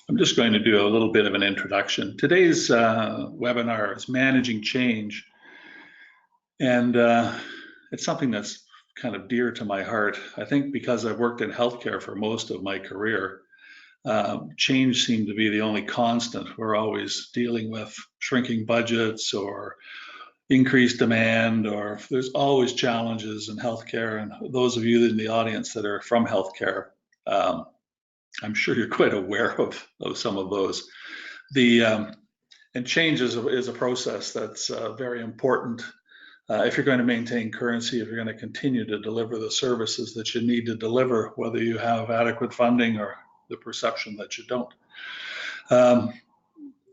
I'm just going to do a little bit of an introduction. Today's webinar is Managing Change, and it's something that's kind of dear to my heart. I think because I've worked in healthcare for most of my career, change seemed to be the only constant. We're always dealing with shrinking budgets or increased demand, or there's always challenges in healthcare. And those of you in the audience that are from healthcare, I'm sure you're quite aware of some of those. And change is a process that's very important if you're going to maintain currency, if you're going to continue to deliver the services that you need to deliver, whether you have adequate funding or the perception that you don't. A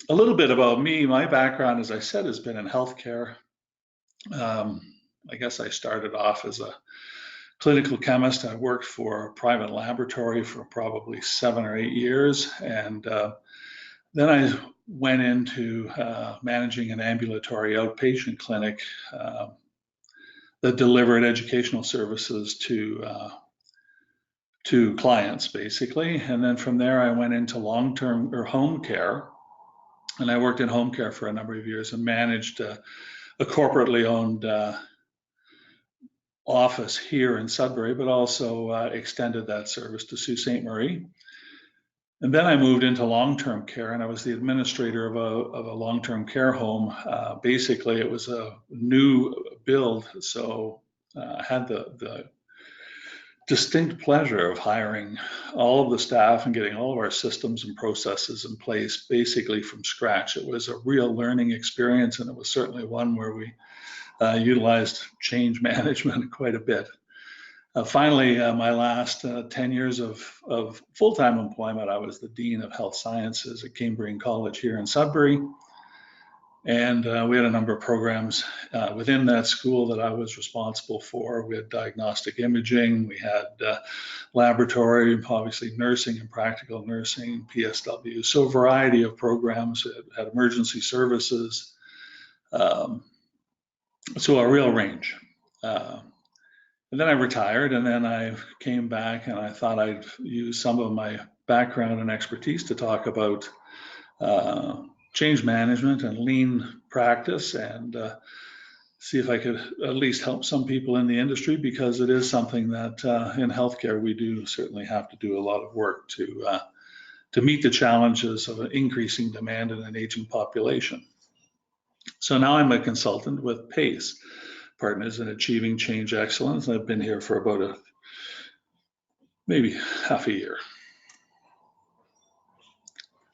little bit about me. My background, as I said, has been in healthcare. I guess I started off as a clinical chemist. I worked for a private laboratory for probably 7 or 8 years, and then I went into managing an ambulatory outpatient clinic that delivered educational services to clients, basically. And then from there, I went into long-term or home care, and I worked in home care for a number of years and managed a corporately owned office here in Sudbury, but also extended that service to Sault Ste. Marie. And then I moved into long-term care, and I was the administrator of a long-term care home. Basically, it was a new build, so I had the distinct pleasure of hiring all of the staff and getting all of our systems and processes in place, basically from scratch. It was a real learning experience, and it was certainly one where we utilized change management quite a bit. Finally, my last 10 years of full-time employment, I was the Dean of Health Sciences at Cambrian College here in Sudbury. And we had a number of programs within that school that I was responsible for. We had diagnostic imaging, we had laboratory, obviously nursing and practical nursing, PSW, so a variety of programs. It had emergency services, so a real range. And then I retired, and then I came back, and I thought I'd use some of my background and expertise to talk about change management and lean practice, and see if I could at least help some people in the industry, because it is something that in healthcare we do certainly have to do a lot of work to meet the challenges of an increasing demand in an aging population. So now I'm a consultant with PACE, Partners in Achieving Change Excellence. I've been here for about maybe half a year.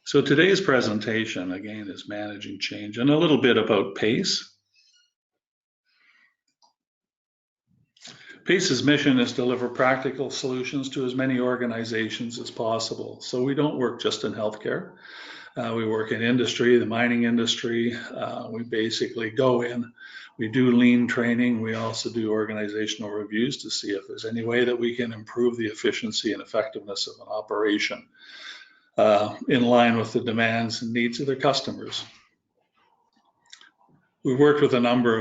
So today's presentation, again, is Managing Change, and a little bit about PACE. PACE's mission is to deliver practical solutions to as many organizations as possible. So we don't work just in healthcare. We work in industry, the mining industry. We basically go in, we do lean training. We also do organizational reviews to see if there's any way that we can improve the efficiency and effectiveness of an operation in line with the demands and needs of their customers. We've worked with a number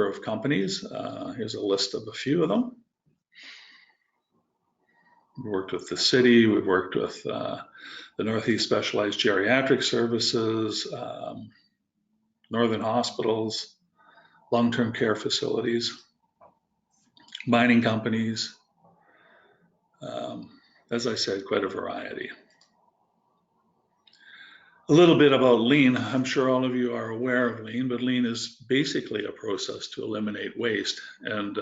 of companies. Here's a list of a few of them. We worked with the city. We've worked with the Northeast Specialized Geriatric Services, Northern Hospitals, long-term care facilities, mining companies. As I said, quite a variety. A little bit about lean. I'm sure all of you are aware of lean, but lean is basically a process to eliminate waste. And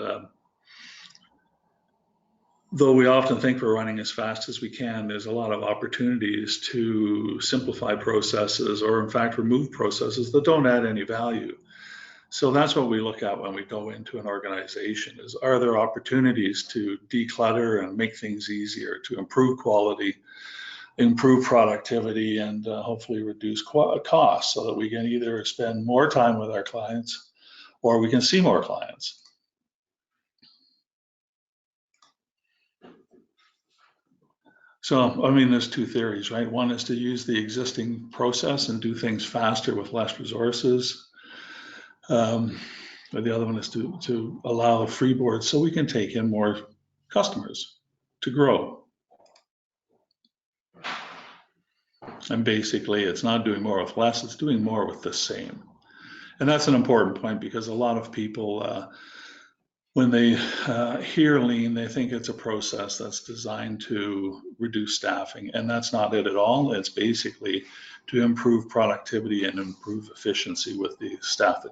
though we often think we're running as fast as we can, there's a lot of opportunities to simplify processes, or in fact remove processes that don't add any value. So that's what we look at when we go into an organization, is are there opportunities to declutter and make things easier, to improve quality, improve productivity, and hopefully reduce costs, so that we can either spend more time with our clients or we can see more clients. So, I mean, there's two theories, right? One is to use the existing process and do things faster with less resources. But the other one is to allow a freeboard so we can take in more customers to grow. And basically, it's not doing more with less, it's doing more with the same. And that's an important point, because a lot of people, when they hear lean, they think it's a process that's designed to reduce staffing, and that's not it at all. It's basically to improve productivity and improve efficiency with the staff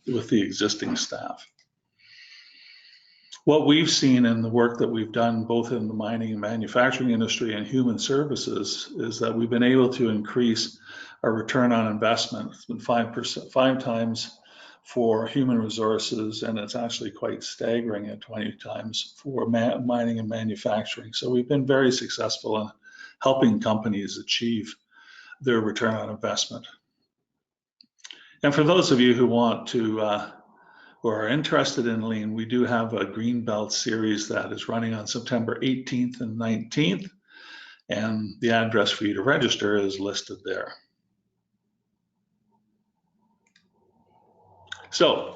with the existing staff. What we've seen in the work that we've done, both in the mining and manufacturing industry and human services, is that we've been able to increase our return on investment. It's been 5 times for human resources, and it's actually quite staggering at 20 times for mining and manufacturing. So we've been very successful in helping companies achieve their return on investment. And for those of you who want to who are interested in lean, we do have a Greenbelt series that is running on September 18th and 19th, and the address for you to register is listed there. So,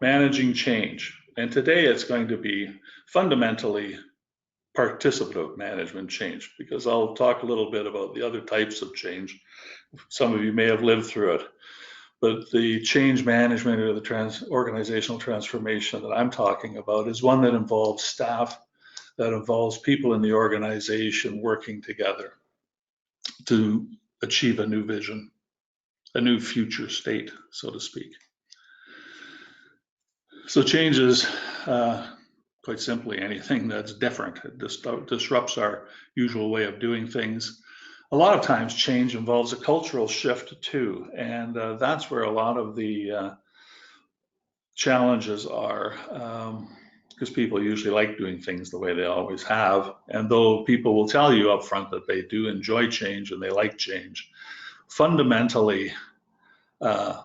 managing change, and today it's going to be fundamentally participative management change, because I'll talk a little bit about the other types of change. Some of you may have lived through it. But the change management, or the organizational transformation that I'm talking about, is one that involves staff, that involves people in the organization working together to achieve a new vision, a new future state, so to speak. So change is quite simply anything that's different. It disrupts our usual way of doing things. A lot of times change involves a cultural shift too, and that's where a lot of the challenges are, because people usually like doing things the way they always have, and though people will tell you up front that they do enjoy change and they like change, fundamentally, I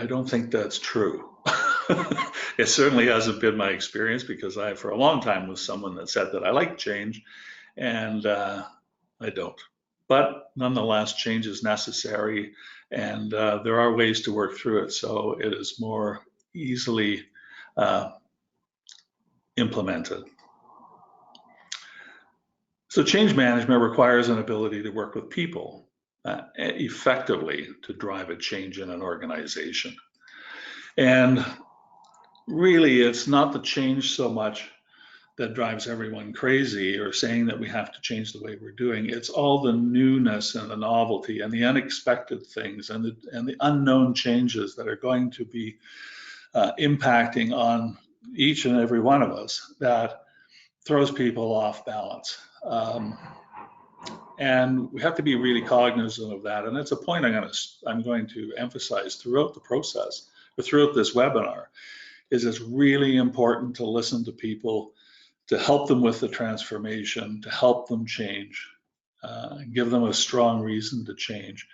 don't think that's true. It certainly hasn't been my experience, because I, for a long time, was someone that said that I like change, and I don't. But nonetheless, change is necessary, and there are ways to work through it, so it is more easily implemented. So change management requires an ability to work with people effectively to drive a change in an organization. And really, it's not the change so much that drives everyone crazy, or saying that we have to change the way we're doing. It's all the newness and the novelty and the unexpected things and the unknown changes that are going to be impacting on each and every one of us that throws people off balance. And we have to be really cognizant of that. And it's a point I'm going to emphasize throughout the process, or throughout this webinar, is it's really important to listen to people, to help them with the transformation, to help them change, give them a strong reason to change.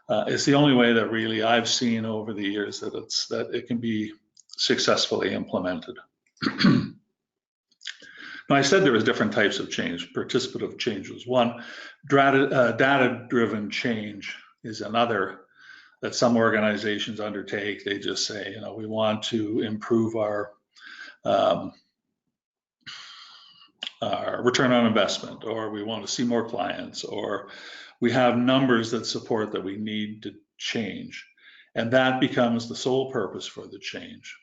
It's the only way that really I've seen over the years that it can be successfully implemented. Now, I said there was different types of change. Participative change was one. Data-driven change is another that some organizations undertake. They just say, we want to improve our return on investment, or we want to see more clients, or we have numbers that support that we need to change. And that becomes the sole purpose for the change.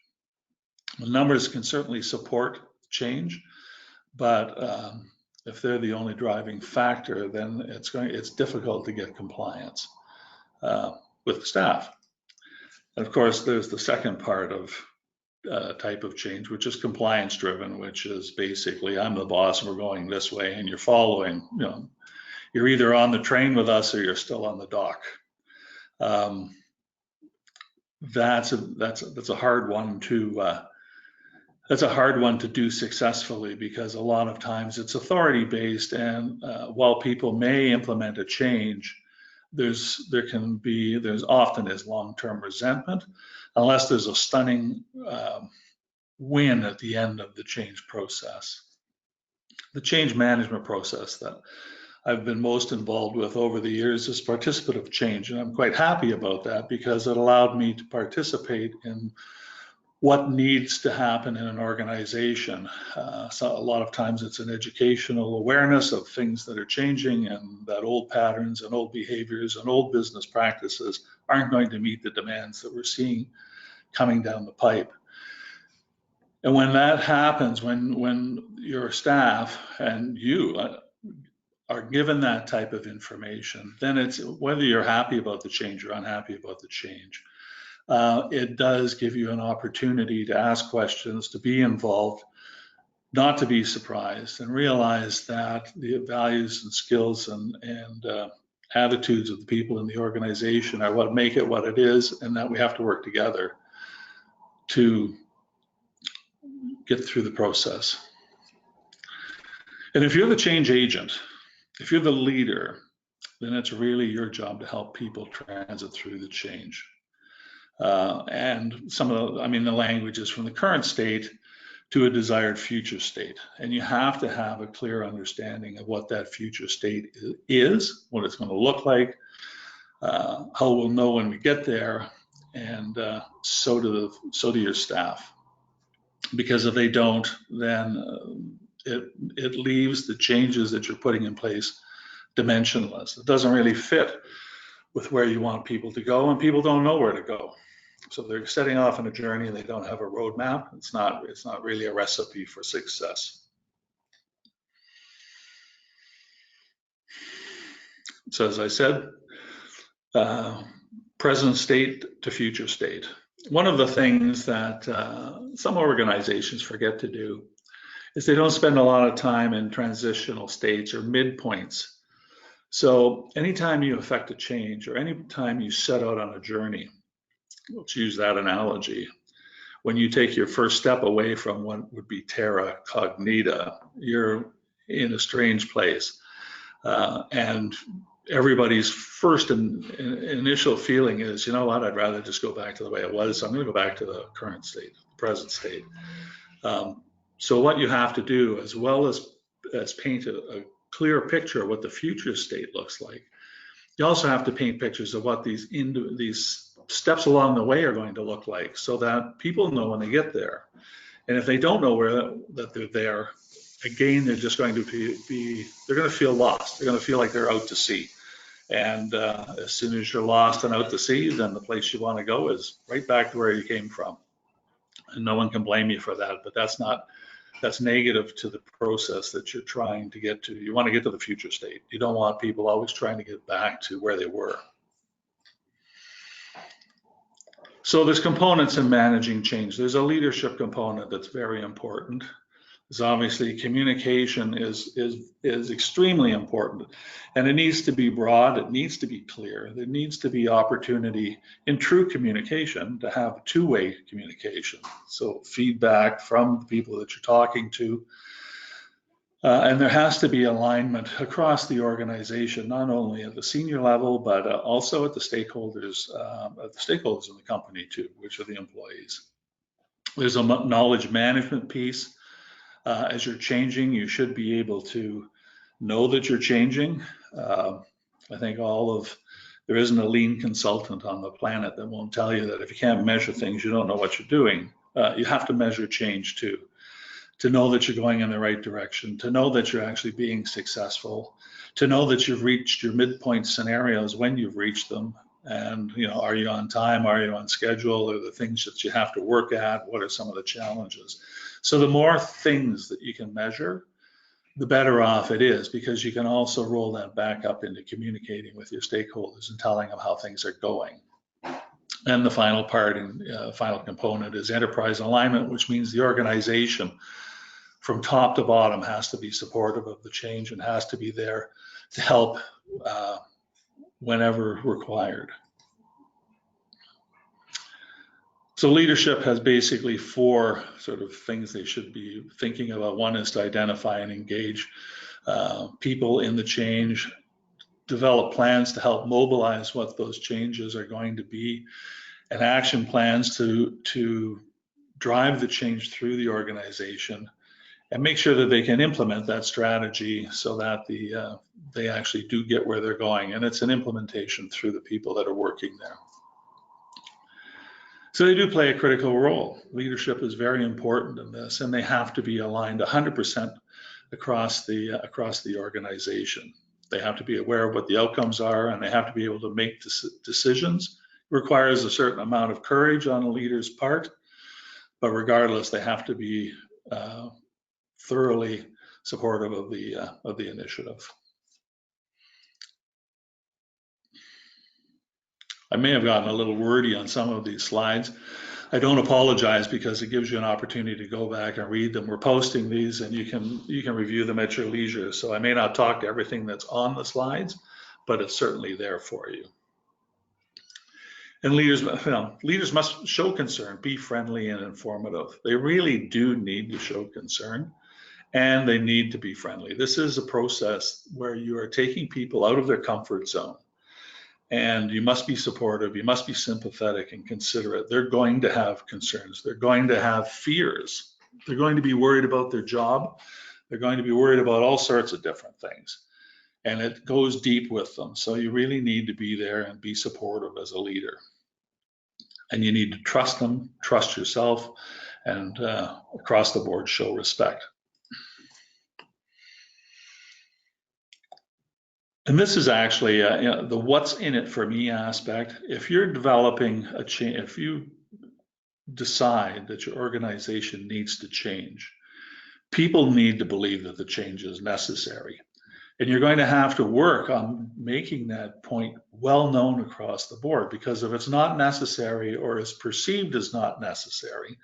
The numbers can certainly support change, but if they're the only driving factor, then it's difficult to get compliance with the staff. And of course, there's the second part of type of change, which is compliance driven, which is basically, I'm the boss and we're going this way, and you're following, you're either on the train with us or you're still on the dock. That's a hard one to do successfully, because a lot of times it's authority based, and while people may implement a change, there's often is long-term resentment, unless there's a stunning win at the end of the change process. The change management process that I've been most involved with over the years is participative change, and I'm quite happy about that, because it allowed me to participate in what needs to happen in an organization. So a lot of times it's an educational awareness of things that are changing, and that old patterns and old behaviors and old business practices aren't going to meet the demands that we're seeing coming down the pipe. And when that happens, when your staff and you are given that type of information, then it's whether you're happy about the change or unhappy about the change. It does give you an opportunity to ask questions, to be involved, not to be surprised, and realize that the values and skills and attitudes of the people in the organization are what make it what it is, and that we have to work together to get through the process. And if you're the change agent, if you're the leader, then it's really your job to help people transit through the change. And some of the language is from the current state to a desired future state. And you have to have a clear understanding of what that future state is, what it's going to look like, how we'll know when we get there, and so do your staff. Because if they don't, then it leaves the changes that you're putting in place dimensionless. It doesn't really fit with where you want people to go, and people don't know where to go. So they're setting off on a journey and they don't have a roadmap. It's not really a recipe for success. So as I said, present state to future state. One of the things that some organizations forget to do is they don't spend a lot of time in transitional states or midpoints. So anytime you affect a change, or anytime you set out on a journey, let's use that analogy, when you take your first step away from what would be terra cognita, you're in a strange place. And everybody's first initial feeling is, you know what, I'd rather just go back to the way it was. So I'm going to go back to the current state, the present state. So what you have to do, as well as paint a clear picture of what the future state looks like, you also have to paint pictures of what these steps along the way are going to look like, so that people know when they get there. And if they don't know that they're there, again, they're just going to they're going to feel lost. They're going to feel like they're out to sea. And as soon as you're lost and out to sea, then the place you want to go is right back to where you came from. And no one can blame you for that, but that's negative to the process that you're trying to get to. You want to get to the future state. You don't want people always trying to get back to where they were. So there's components in managing change. There's a leadership component that's very important. There's obviously communication is extremely important, and it needs to be broad, it needs to be clear, there needs to be opportunity in true communication to have two-way communication. So feedback from the people that you're talking to, and there has to be alignment across the organization, not only at the senior level, but also at the stakeholders in the company too, which are the employees. There's a knowledge management piece. As you're changing, you should be able to know that you're changing. I think there isn't a lean consultant on the planet that won't tell you that if you can't measure things, you don't know what you're doing. You have to measure change too, to know that you're going in the right direction, to know that you're actually being successful, to know that you've reached your midpoint scenarios when you've reached them. And, are you on time? Are you on schedule? Are the things that you have to work at? What are some of the challenges? So the more things that you can measure, the better off it is, because you can also roll that back up into communicating with your stakeholders and telling them how things are going. And the final part and final component is enterprise alignment, which means the organization from top to bottom has to be supportive of the change and has to be there to help whenever required. So leadership has basically four sort of things they should be thinking about. One is to identify and engage people in the change, develop plans to help mobilize what those changes are going to be, and action plans to drive the change through the organization, and make sure that they can implement that strategy so that they actually do get where they're going. And it's an implementation through the people that are working there. So they do play a critical role. Leadership is very important in this, and they have to be aligned 100% across the organization. They have to be aware of what the outcomes are, and they have to be able to make decisions. It requires a certain amount of courage on a leader's part, but regardless, they have to be thoroughly supportive of the initiative. I may have gotten a little wordy on some of these slides. I don't apologize, because it gives you an opportunity to go back and read them. We're posting these, and you can review them at your leisure. So I may not talk to everything that's on the slides, but it's certainly there for you. And leaders must show concern, be friendly and informative. They really do need to show concern, and they need to be friendly. This is a process where you are taking people out of their comfort zone. And you must be supportive, you must be sympathetic and considerate. They're going to have concerns, they're going to have fears, they're going to be worried about their job, they're going to be worried about all sorts of different things. And it goes deep with them. So you really need to be there and be supportive as a leader. And you need to trust them, trust yourself, and across the board show respect. And this is actually the what's in it for me aspect. If you're developing a change, if you decide that your organization needs to change, people need to believe that the change is necessary. And you're going to have to work on making that point well known across the board, because if it's not necessary or is perceived as not necessary,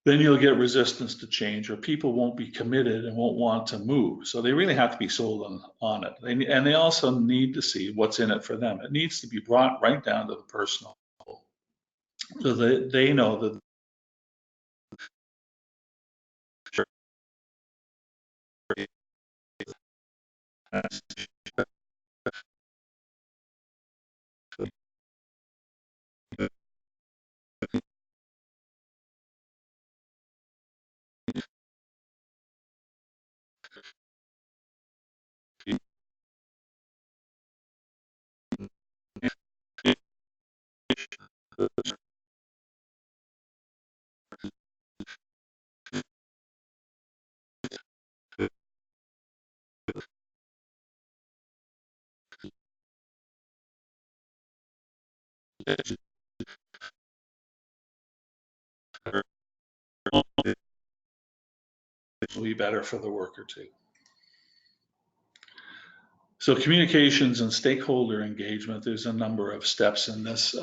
then you'll get resistance to change, or people won't be committed and won't want to move. So they really have to be sold on it. And they also need to see what's in it for them. It needs to be brought right down to the personal level, so that they know that it will be better for the worker too. So communications and stakeholder engagement, there's a number of steps in this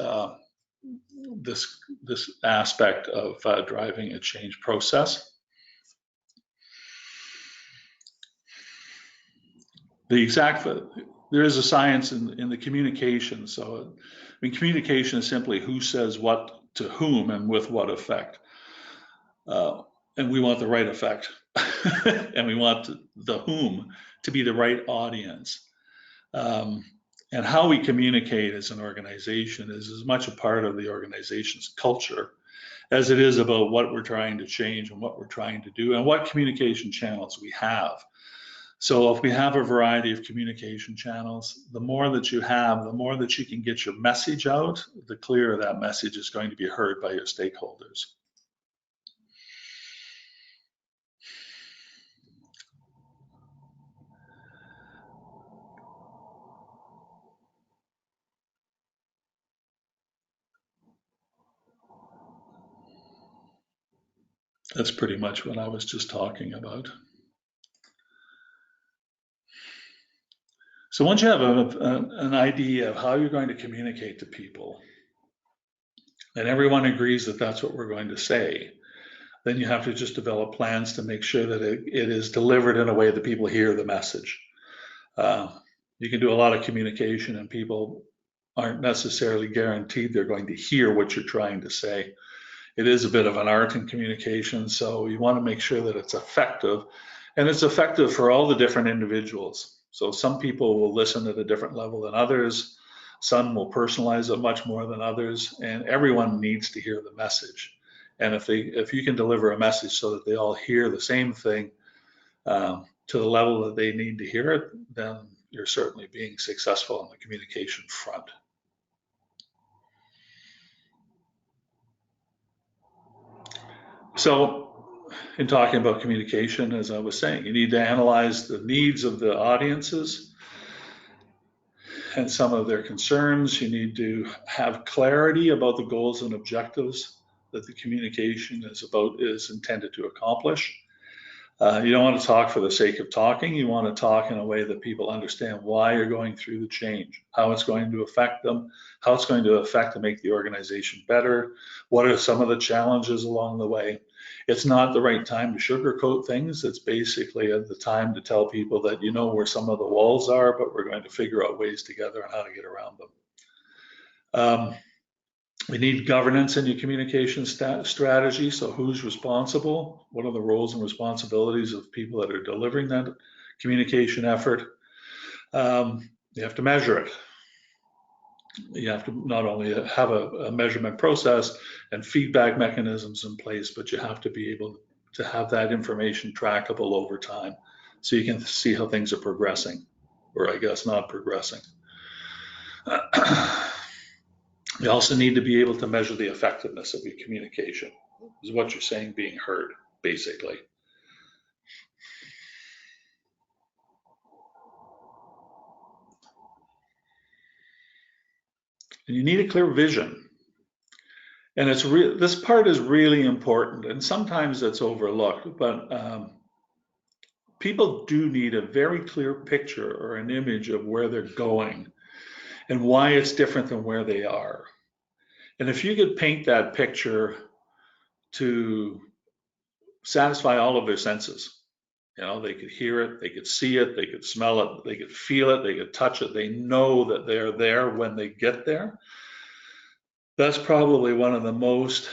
this aspect of driving a change process. There is a science in the communication. So I mean, communication is simply who says what to whom and with what effect. And we want the right effect. And we want the whom to be the right audience. And how we communicate as an organization is as much a part of the organization's culture as it is about what we're trying to change and what we're trying to do and what communication channels we have. So if we have a variety of communication channels, the more that you have, the more that you can get your message out, the clearer that message is going to be heard by your stakeholders. That's pretty much what I was just talking about. So once you have an idea of how you're going to communicate to people, and everyone agrees that that's what we're going to say, then you have to just develop plans to make sure that it is delivered in a way that people hear the message. You can do a lot of communication and people aren't necessarily guaranteed they're going to hear what you're trying to say. It is a bit of an art in communication, so you want to make sure that it's effective, and it's effective for all the different individuals. So some people will listen at a different level than others, some will personalize it much more than others, and everyone needs to hear the message. And if you can deliver a message so that they all hear the same thing to the level that they need to hear it, then you're certainly being successful on the communication front. So in talking about communication, as I was saying, you need to analyze the needs of the audiences and some of their concerns. You need to have clarity about the goals and objectives that the communication is intended to accomplish. You don't want to talk for the sake of talking. You want to talk in a way that people understand why you're going through the change, how it's going to affect them, how it's going to affect to make the organization better, what are some of the challenges along the way. It's not the right time to sugarcoat things. It's basically the time to tell people that you know where some of the walls are, but we're going to figure out ways together on how to get around them. We need governance in your communication strategy. So who's responsible? What are the roles and responsibilities of people that are delivering that communication effort? You have to measure it. You have to not only have a measurement process and feedback mechanisms in place, but you have to be able to have that information trackable over time so you can see how things are progressing, or I guess not progressing. You also need to be able to measure the effectiveness of your communication. Is what you're saying being heard, basically. And you need a clear vision. And this part is really important, and sometimes it's overlooked, but people do need a very clear picture or an image of where they're going and why it's different than where they are. And if you could paint that picture to satisfy all of their senses, you know, they could hear it, they could see it, they could smell it, they could feel it, they could touch it, they know that they're there when they get there. That's probably one of the most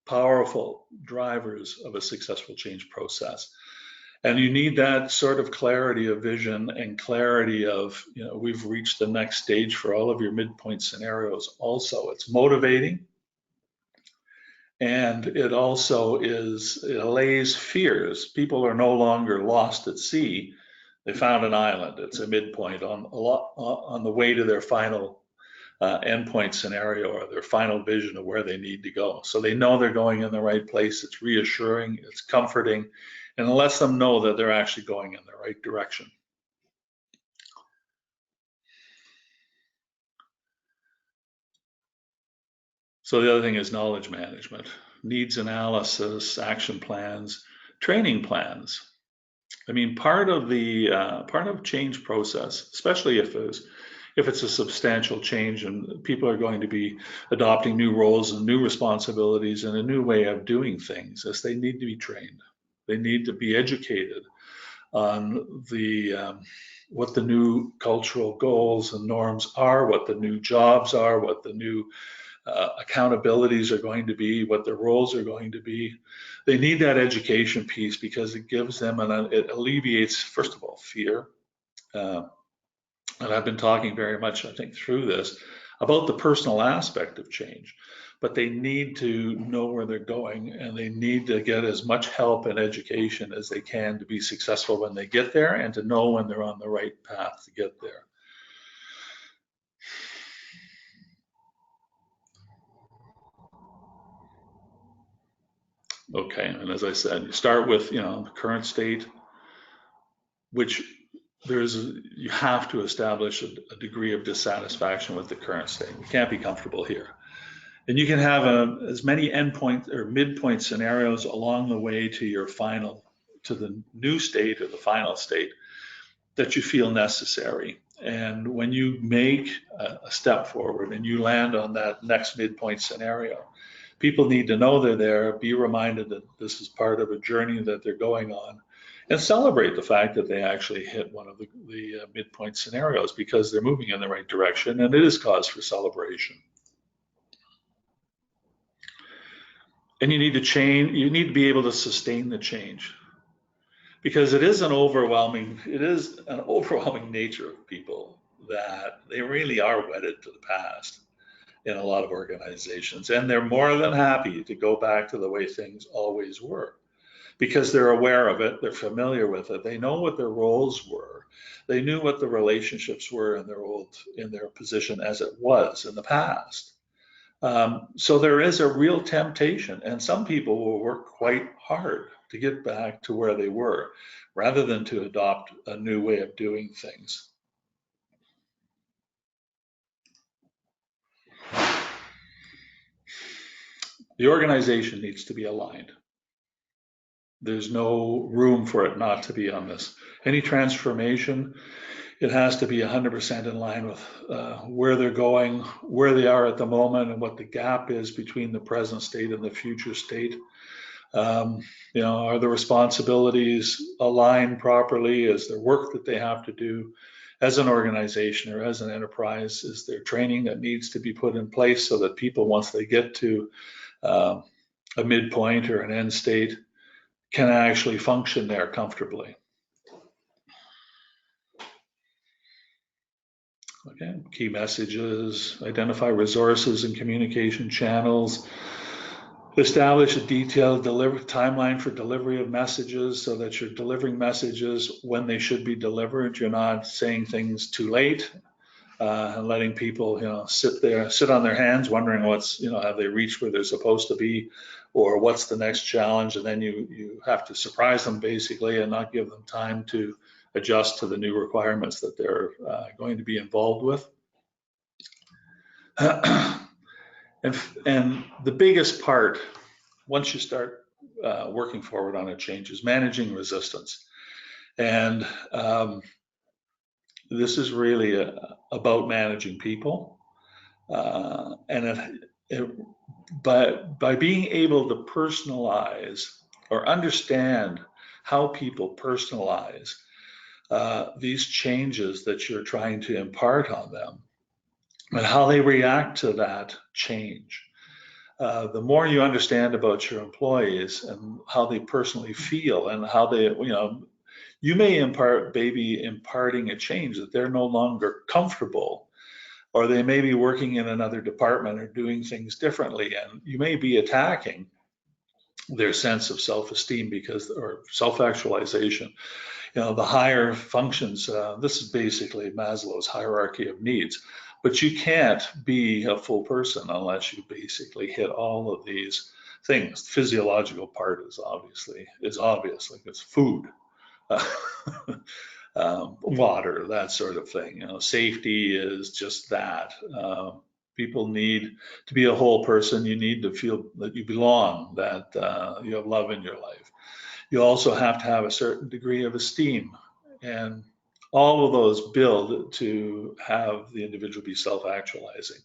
powerful drivers of a successful change process. And you need that sort of clarity of vision and clarity of, you know, we've reached the next stage for all of your midpoint scenarios. Also, it's motivating. And it also it allays fears. People are no longer lost at sea. They found an island. It's a midpoint on the way to their final endpoint scenario or their final vision of where they need to go. So they know they're going in the right place. It's reassuring, it's comforting, and it lets them know that they're actually going in the right direction. So the other thing is knowledge management, needs analysis, action plans, training plans. I mean, part of change process, especially if it's a substantial change and people are going to be adopting new roles and new responsibilities and a new way of doing things, is they need to be trained. They need to be educated on what the new cultural goals and norms are, what the new jobs are, what the new accountabilities are going to be, what their roles are going to be. They need that education piece because it gives them it alleviates, first of all, fear. And I've been talking very much, I think, through this about the personal aspect of change, but they need to know where they're going and they need to get as much help and education as they can to be successful when they get there and to know when they're on the right path to get there. Okay, and as I said, you start with, you know, the current state, which you have to establish a degree of dissatisfaction with the current state. You can't be comfortable here. And you can have as many endpoint or midpoint scenarios along the way to the new state or the final state that you feel necessary. And when you make a step forward and you land on that next midpoint scenario, people need to know they're there, be reminded that this is part of a journey that they're going on, and celebrate the fact that they actually hit one of the midpoint scenarios because they're moving in the right direction, and it is cause for celebration. And you need to be able to sustain the change because it is an overwhelming nature of people that they really are wedded to the past in a lot of organizations, and they're more than happy to go back to the way things always were because they're aware of it, they're familiar with it, they know what their roles were, they knew what the relationships were in their position as it was in the past. So there is a real temptation, and some people will work quite hard to get back to where they were, rather than to adopt a new way of doing things. The organization needs to be aligned. There's no room for it not to be on this. Any transformation, it has to be 100% in line with where they're going, where they are at the moment, and what the gap is between the present state and the future state. Are the responsibilities aligned properly? Is there work that they have to do as an organization or as an enterprise? Is there training that needs to be put in place so that people, once they get to a midpoint or an end state, can actually function there comfortably? Okay, key messages, identify resources and communication channels, establish a detailed timeline for delivery of messages so that you're delivering messages when they should be delivered. You're not saying things too late and letting people, sit on their hands wondering have they reached where they're supposed to be, or what's the next challenge, and then you have to surprise them basically and not give them time to adjust to the new requirements that they're going to be involved with. And the biggest part, once you start working forward on a change, is managing resistance. And this is really about managing people. By being able to personalize or understand how people personalize these changes that you're trying to impart on them and how they react to that change. The more you understand about your employees and how they personally feel and how they, you may be imparting a change that they're no longer comfortable, or they may be working in another department or doing things differently, and you may be attacking their sense of self-esteem or self-actualization. The higher functions, this is basically Maslow's hierarchy of needs, but you can't be a full person unless you basically hit all of these things. The physiological part is obvious, like it's food, water, that sort of thing. Safety is just that. People need to be a whole person. You need to feel that you belong, that you have love in your life. You also have to have a certain degree of esteem, and all of those build to have the individual be self-actualizing.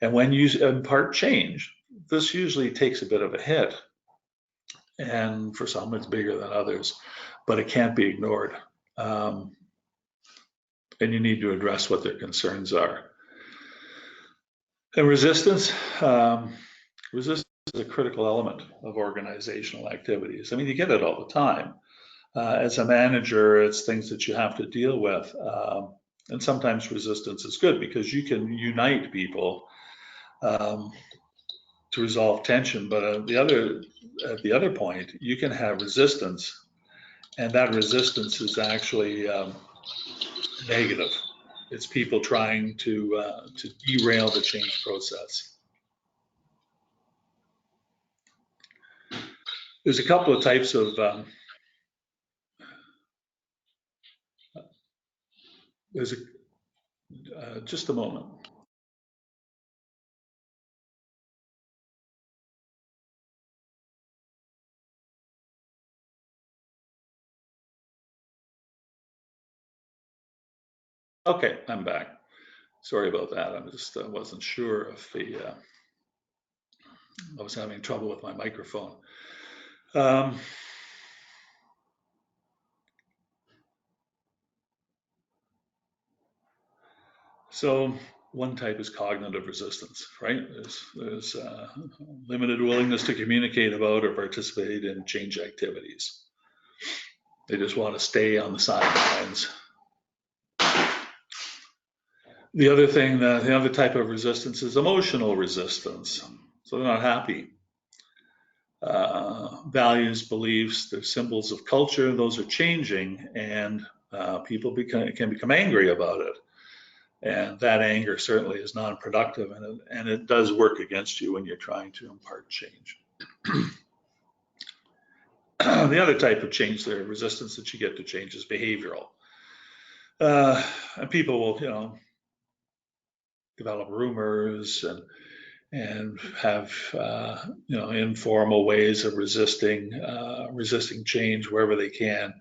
And when you impart change, this usually takes a bit of a hit, and for some it's bigger than others, but it can't be ignored. And you need to address what their concerns are. And resistance is a critical element of organizational activities. I mean, you get it all the time. As a manager, it's things that you have to deal with. And sometimes resistance is good because you can unite people to resolve tension. But at the other point, you can have resistance, and that resistance is actually negative. It's people trying to derail the change process. There's a couple of types of just a moment. Okay, I'm back. Sorry about that. I wasn't sure if I was having trouble with my microphone. So one type is cognitive resistance, right? There's limited willingness to communicate about or participate in change activities. They just want to stay on the sidelines. The other type of resistance is emotional resistance. So they're not happy. Values, beliefs, they're symbols of culture, those are changing, and people can become angry about it. And that anger certainly is non-productive, and it does work against you when you're trying to impart change. The other type of change, the resistance that you get to change, is behavioral. And people will, develop rumors and have, informal ways of resisting change wherever they can.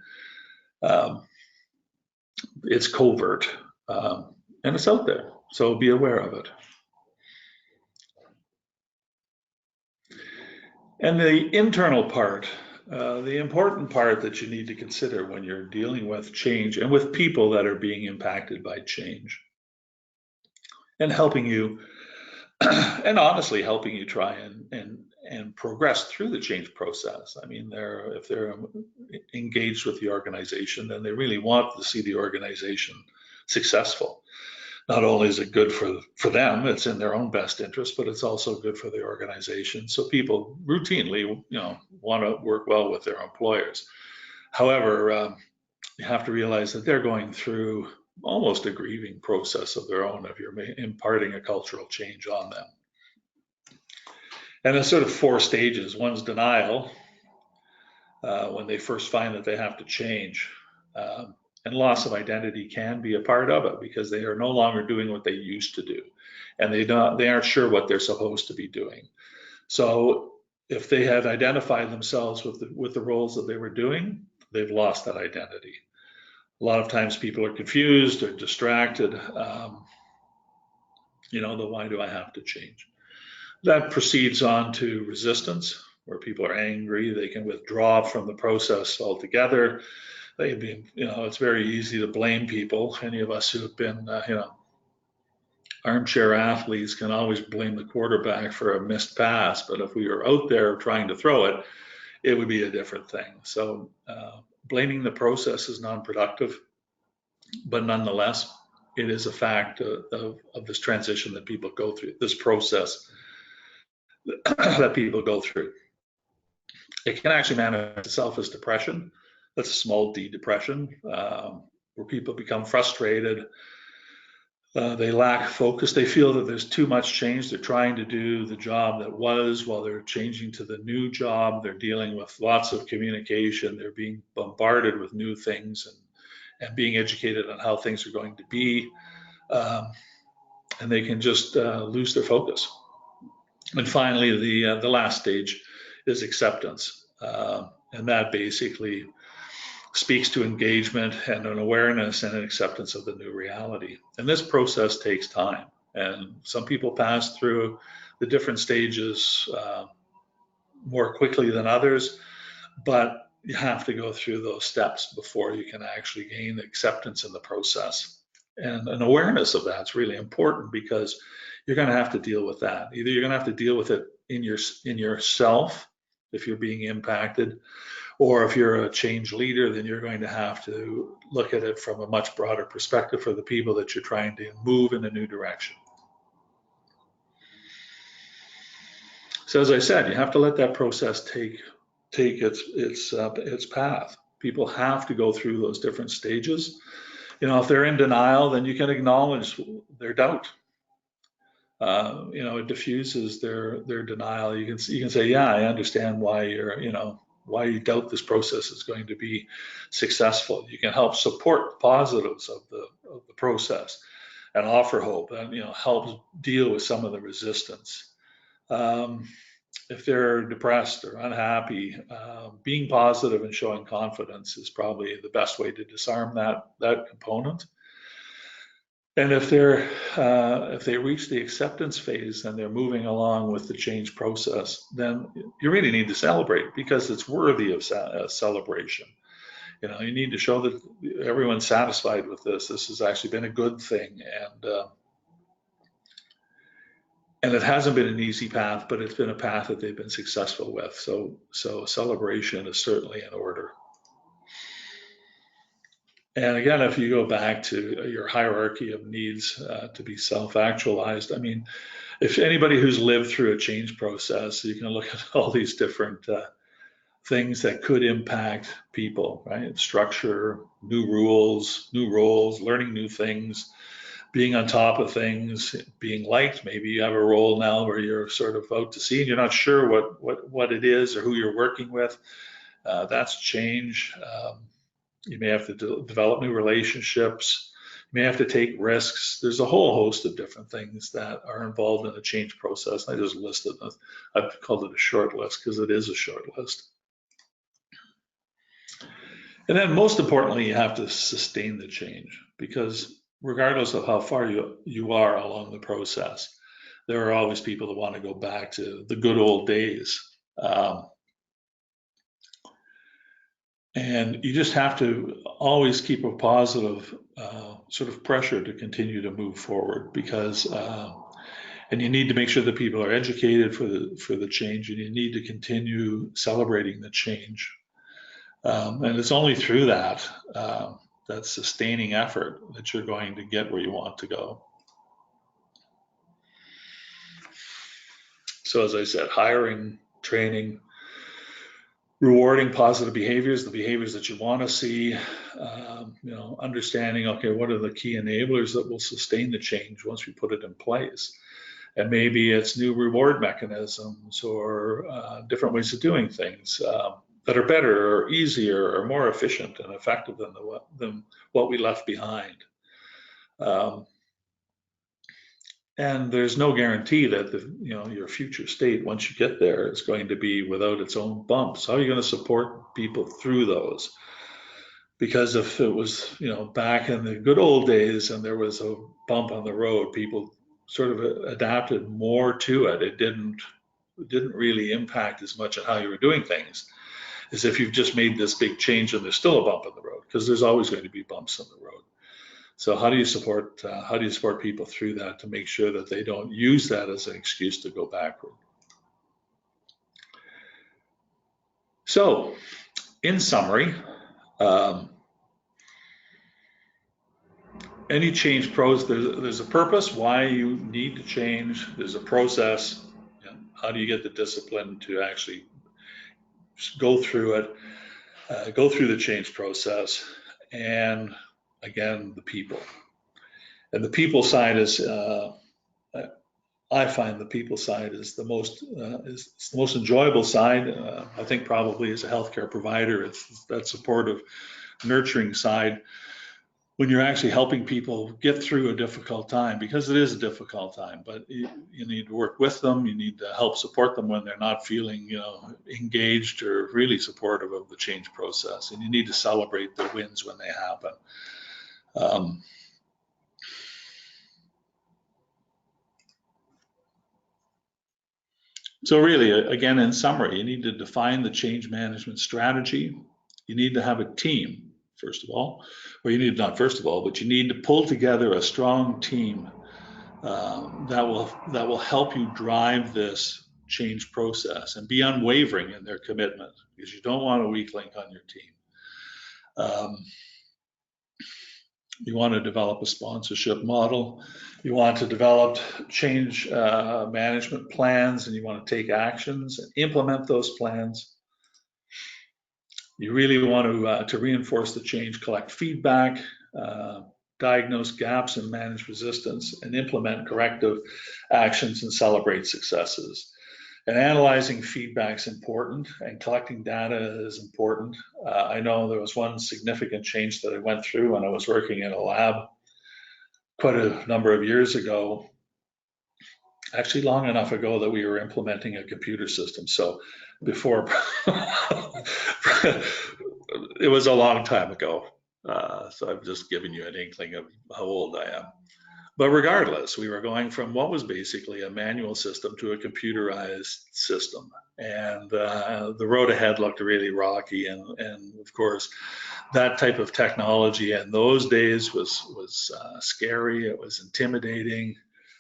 It's covert, and it's out there, so be aware of it. And the internal part, the important part that you need to consider when you're dealing with change and with people that are being impacted by change, and helping you, and honestly helping you try and progress through the change process. I mean, if they're engaged with the organization, then they really want to see the organization successful. Not only is it good for them, it's in their own best interest, but it's also good for the organization. So people routinely, want to work well with their employers. However, you have to realize that they're going through almost a grieving process of their own if you're imparting a cultural change on them. And there's sort of 4 stages. One's denial, when they first find that they have to change. And loss of identity can be a part of it because they are no longer doing what they used to do, and they aren't sure what they're supposed to be doing. So if they had identified themselves with the roles that they were doing, they've lost that identity. A lot of times people are confused or distracted. Why do I have to change? That proceeds on to resistance, where people are angry. They can withdraw from the process altogether. It's very easy to blame people. Any of us who have been, armchair athletes can always blame the quarterback for a missed pass. But if we were out there trying to throw it, it would be a different thing. So blaming the process is non-productive, but nonetheless, it is a fact of this transition that people go through, this process that people go through. It can actually manifest itself as depression. That's a small d depression, where people become frustrated. They lack focus. They feel that there's too much change. They're trying to do the job that was while they're changing to the new job. They're dealing with lots of communication. They're being bombarded with new things and being educated on how things are going to be. And they can just lose their focus. And finally, the last stage is acceptance. And that basically speaks to engagement and an awareness and an acceptance of the new reality. And this process takes time. And some people pass through the different stages more quickly than others, but you have to go through those steps before you can actually gain acceptance in the process. And an awareness of that's really important, because you're going to have to deal with that. Either you're going to have to deal with it in yourself if you're being impacted, or if you're a change leader, then you're going to have to look at it from a much broader perspective for the people that you're trying to move in a new direction. So as I said, you have to let that process take its path. People have to go through those different stages. If they're in denial, then you can acknowledge their doubt. It diffuses their denial. You can say, yeah, I understand why why you doubt this process is going to be successful. You can help support the positives of the process and offer hope, and help deal with some of the resistance. If they're depressed or unhappy, being positive and showing confidence is probably the best way to disarm that component. And if they reach the acceptance phase and they're moving along with the change process, then you really need to celebrate, because it's worthy of celebration. You need to show that everyone's satisfied with this. This has actually been a good thing, and it hasn't been an easy path, but it's been a path that they've been successful with. So celebration is certainly in order. And again, if you go back to your hierarchy of needs to be self-actualized, I mean, if anybody who's lived through a change process, you can look at all these different things that could impact people, right? Structure, new rules, new roles, learning new things, being on top of things, being liked. Maybe you have a role now where you're sort of out to sea and you're not sure what it is or who you're working with. That's change. You may have to develop new relationships. You may have to take risks. There's a whole host of different things that are involved in the change process. I just listed them. I've called it a short list because it is a short list. And then most importantly, you have to sustain the change, because regardless of how far you are along the process, there are always people that want to go back to the good old days. And you just have to always keep a positive sort of pressure to continue to move forward, because and you need to make sure that people are educated for the change, and you need to continue celebrating the change. And it's only through that sustaining effort that you're going to get where you want to go. So as I said, hiring, training, rewarding positive behaviors, the behaviors that you want to see, understanding, okay, what are the key enablers that will sustain the change once we put it in place? And maybe it's new reward mechanisms or different ways of doing things that are better or easier or more efficient and effective than what we left behind. And there's no guarantee that your future state, once you get there, is going to be without its own bumps. How are you going to support people through those? Because if it was, back in the good old days and there was a bump on the road, people sort of adapted more to it. It didn't really impact as much on how you were doing things as if you've just made this big change and there's still a bump on the road, because there's always going to be bumps on the road. So how do you support people through that to make sure that they don't use that as an excuse to go backward? So, in summary, any change there's a purpose why you need to change. There's a process. How do you get the discipline to actually go through it, go through the change process, and again, the people. And the people side is, I find the people side is the most enjoyable side. I think probably as a healthcare provider, it's that supportive, nurturing side when you're actually helping people get through a difficult time, because it is a difficult time. But you need to work with them. You need to help support them when they're not feeling, engaged or really supportive of the change process. And you need to celebrate the wins when they happen. So really, again, in summary, you need to define the change management strategy. You need to have a team, first of all, or you need, not first of all, but you need to pull together a strong team that will help you drive this change process and be unwavering in their commitment, because you don't want a weak link on your team. You want to develop a sponsorship model. You want to develop change management plans, and you want to take actions and implement those plans. You really want to reinforce the change, collect feedback, diagnose gaps and manage resistance, and implement corrective actions and celebrate successes. And analyzing feedback is important, and collecting data is important. I know there was one significant change that I went through when I was working in a lab quite a number of years ago, actually long enough ago that we were implementing a computer system. So before, it was a long time ago. So I've just given you an inkling of how old I am. But regardless, we were going from what was basically a manual system to a computerized system. And the road ahead looked really rocky. And of course, that type of technology in those days was scary. It was intimidating.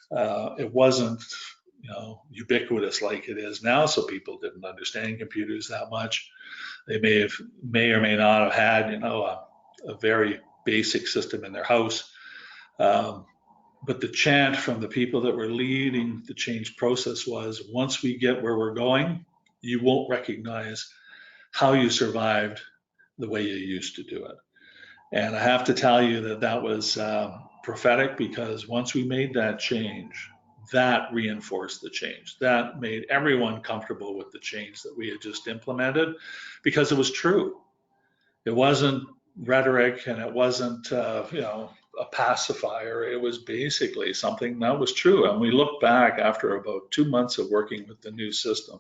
It wasn't ubiquitous like it is now. So people didn't understand computers that much. They may or may not have had, a very basic system in their house. But the chant from the people that were leading the change process was, once we get where we're going, you won't recognize how you survived the way you used to do it. And I have to tell you that was prophetic because once we made that change, that reinforced the change. That made everyone comfortable with the change that we had just implemented because it was true. It wasn't rhetoric and it wasn't, a pacifier. It was basically something that was true. And we looked back after about 2 months of working with the new system,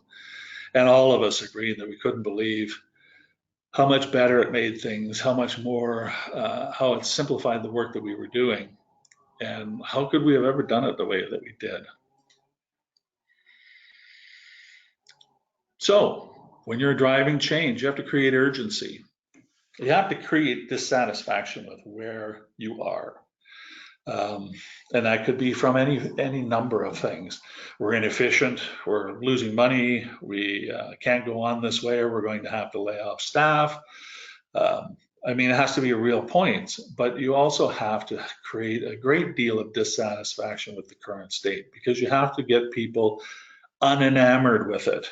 and all of us agreed that we couldn't believe how much better it made things, how much more, how it simplified the work that we were doing. And how could we have ever done it the way that we did? So when you're driving change, you have to create urgency. You have to create dissatisfaction with where you are. And that could be from any number of things. We're inefficient, we're losing money, we can't go on this way, or we're going to have to lay off staff. It has to be a real point, but you also have to create a great deal of dissatisfaction with the current state because you have to get people unenamored with it.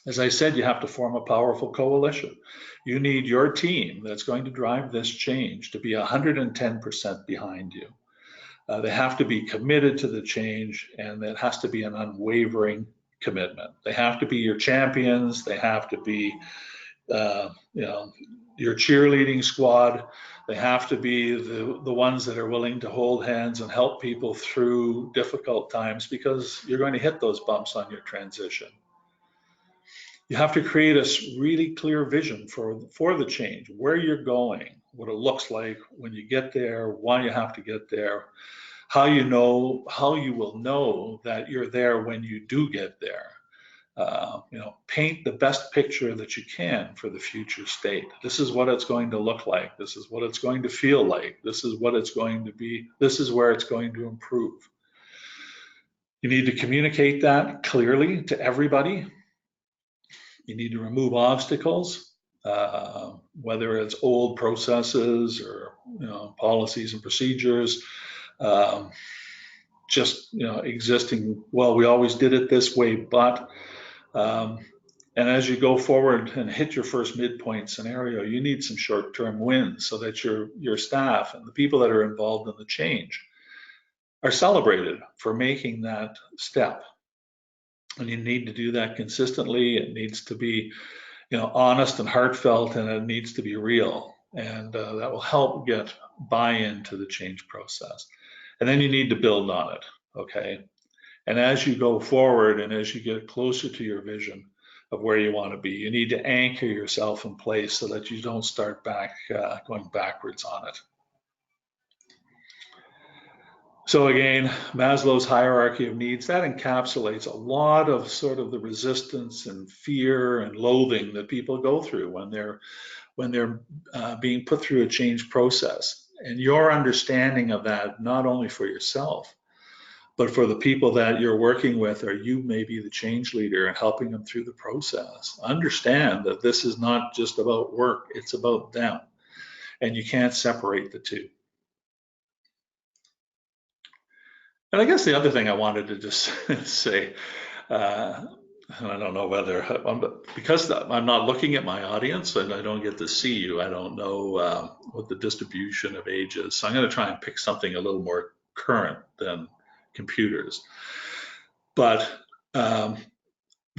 As I said, you have to form a powerful coalition. You need your team that's going to drive this change to be 110% behind you. They have to be committed to the change, and it has to be an unwavering commitment. They have to be your champions. They have to be, your cheerleading squad. They have to be the ones that are willing to hold hands and help people through difficult times because you're going to hit those bumps on your transition. You have to create a really clear vision for the change, where you're going, what it looks like when you get there, why you have to get there, how you will know that you're there when you do get there. Paint the best picture that you can for the future state. This is what it's going to look like. This is what it's going to feel like. This is what it's going to be. This is where it's going to improve. You need to communicate that clearly to everybody. You need to remove obstacles, whether it's old processes or policies and procedures, existing, well, we always did it this way, but, and as you go forward and hit your first midpoint scenario, you need some short-term wins so that your staff and the people that are involved in the change are celebrated for making that step. And you need to do that consistently. It needs to be, honest and heartfelt, and it needs to be real. And that will help get buy-in to the change process. And then you need to build on it, okay? And as you go forward and as you get closer to your vision of where you want to be, you need to anchor yourself in place so that you don't start going backwards on it. So again, Maslow's hierarchy of needs, that encapsulates a lot of sort of the resistance and fear and loathing that people go through when they're being put through a change process. And your understanding of that, not only for yourself, but for the people that you're working with, or you may be the change leader and helping them through the process. Understand that this is not just about work, it's about them. And you can't separate the two. And I guess the other thing I wanted to just say, and I don't know whether, because I'm not looking at my audience and I don't get to see you, I don't know what the distribution of age is. So I'm going to try and pick something a little more current than computers. But the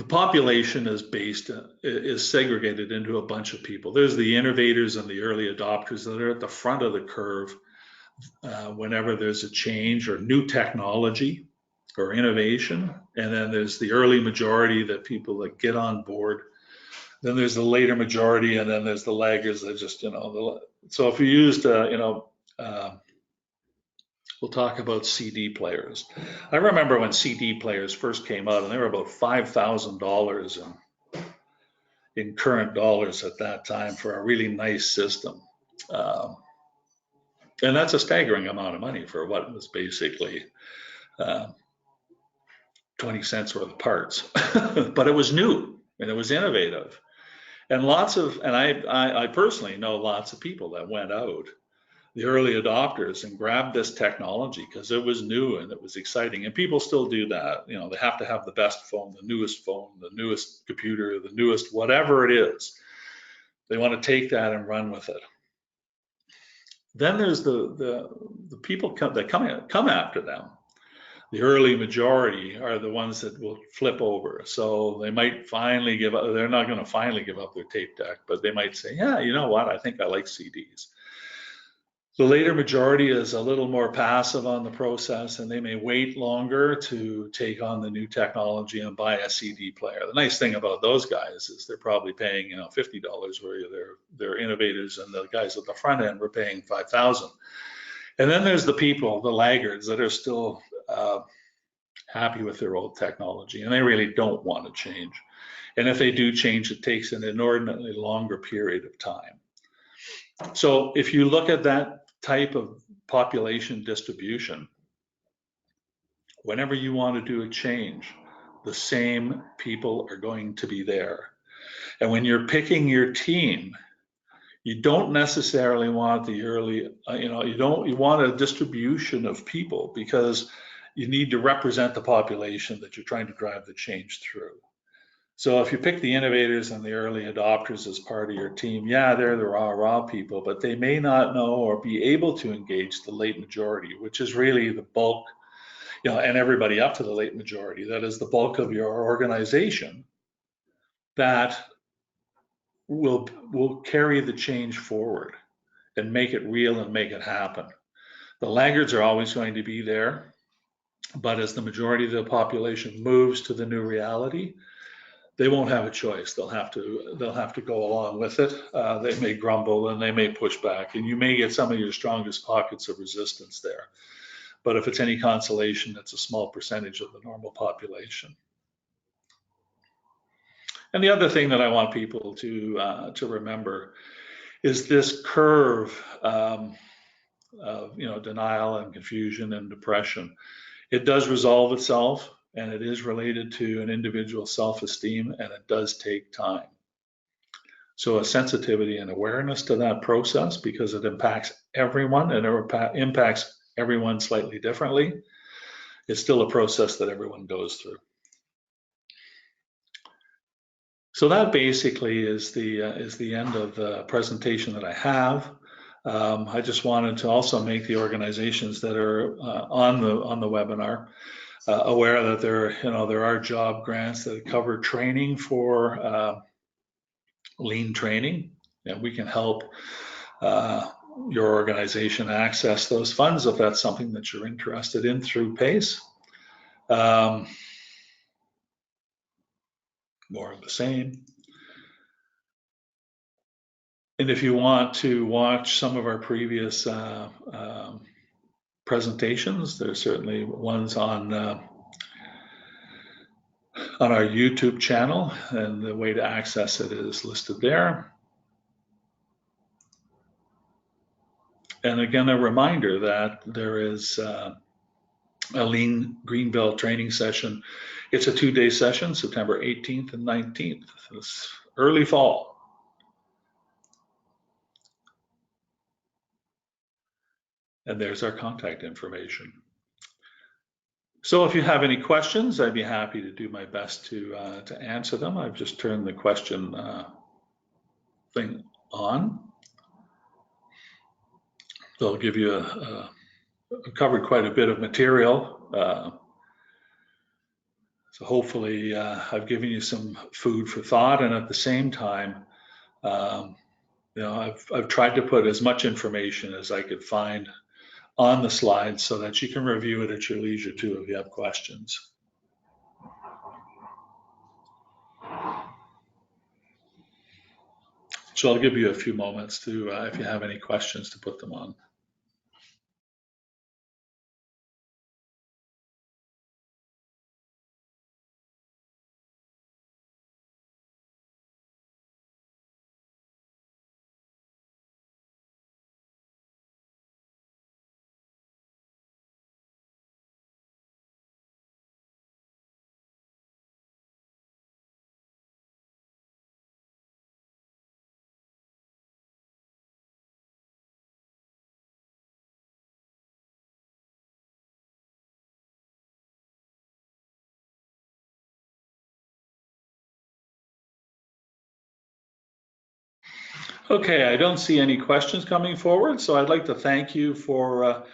population is segregated into a bunch of people. There's the innovators and the early adopters that are at the front of the curve whenever there's a change or new technology or innovation. And then there's the early majority, that people that get on board. Then there's the later majority, and then there's the laggers that just, so if you used, we'll talk about CD players. I remember when CD players first came out, and they were about $5,000 in current dollars at that time for a really nice system. And that's a staggering amount of money for what was basically 20 cents worth of parts. But it was new and it was innovative. And I personally know lots of people that went out, the early adopters, and grabbed this technology because it was new and it was exciting. And people still do that. They have to have the best phone, the newest computer, the newest whatever it is. They want to take that and run with it. Then there's the people that come after them. The early majority are the ones that will flip over. So they might finally give up. They're not going to finally give up their tape deck, but they might say, yeah, you know what? I think I like CDs. The later majority is a little more passive on the process, and they may wait longer to take on the new technology and buy a CD player. The nice thing about those guys is they're probably paying, $50, where they're innovators, and the guys at the front end were paying 5,000. And then there's the people, the laggards, that are still happy with their old technology, and they really don't want to change. And if they do change, it takes an inordinately longer period of time. So if you look at that type of population distribution, whenever you want to do a change, the same people are going to be there. And when you're picking your team, you don't necessarily want the early, you want a distribution of people, because you need to represent the population that you're trying to drive the change through. So if you pick the innovators and the early adopters as part of your team, yeah, they're the raw people, but they may not know or be able to engage the late majority, which is really the bulk, and everybody up to the late majority. That is the bulk of your organization that will carry the change forward and make it real and make it happen. The laggards are always going to be there, but as the majority of the population moves to the new reality, they won't have a choice. They'll have to go along with it. They may grumble and they may push back, and you may get some of your strongest pockets of resistance there. But if it's any consolation, it's a small percentage of the normal population. And the other thing that I want people to remember is this curve of denial and confusion and depression. It does resolve itself, and it is related to an individual's self-esteem, and it does take time. So a sensitivity and awareness to that process, because it impacts everyone and it impacts everyone slightly differently. It's still a process that everyone goes through. So that basically is the end of the presentation that I have. I just wanted to also make the organizations that are on the webinar aware that there are job grants that cover training for lean training, and we can help your organization access those funds if that's something that you're interested in through PACE. More of the same. And if you want to watch some of our previous presentations, there's certainly ones on our YouTube channel, and the way to access it is listed there. And again, a reminder that there is a Lean Greenville training session. It's a 2-day session, September 18th and 19th. It's early fall. And there's our contact information. So if you have any questions, I'd be happy to do my best to answer them. I've just turned the question thing on. So I'll give you covered quite a bit of material. So hopefully I've given you some food for thought, and at the same time, I've tried to put as much information as I could find on the slides so that you can review it at your leisure too if you have questions. So I'll give you a few moments to, if you have any questions, to put them on. Okay, I don't see any questions coming forward, so I'd like to thank you for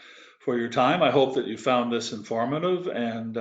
your time. I hope that you found this informative, and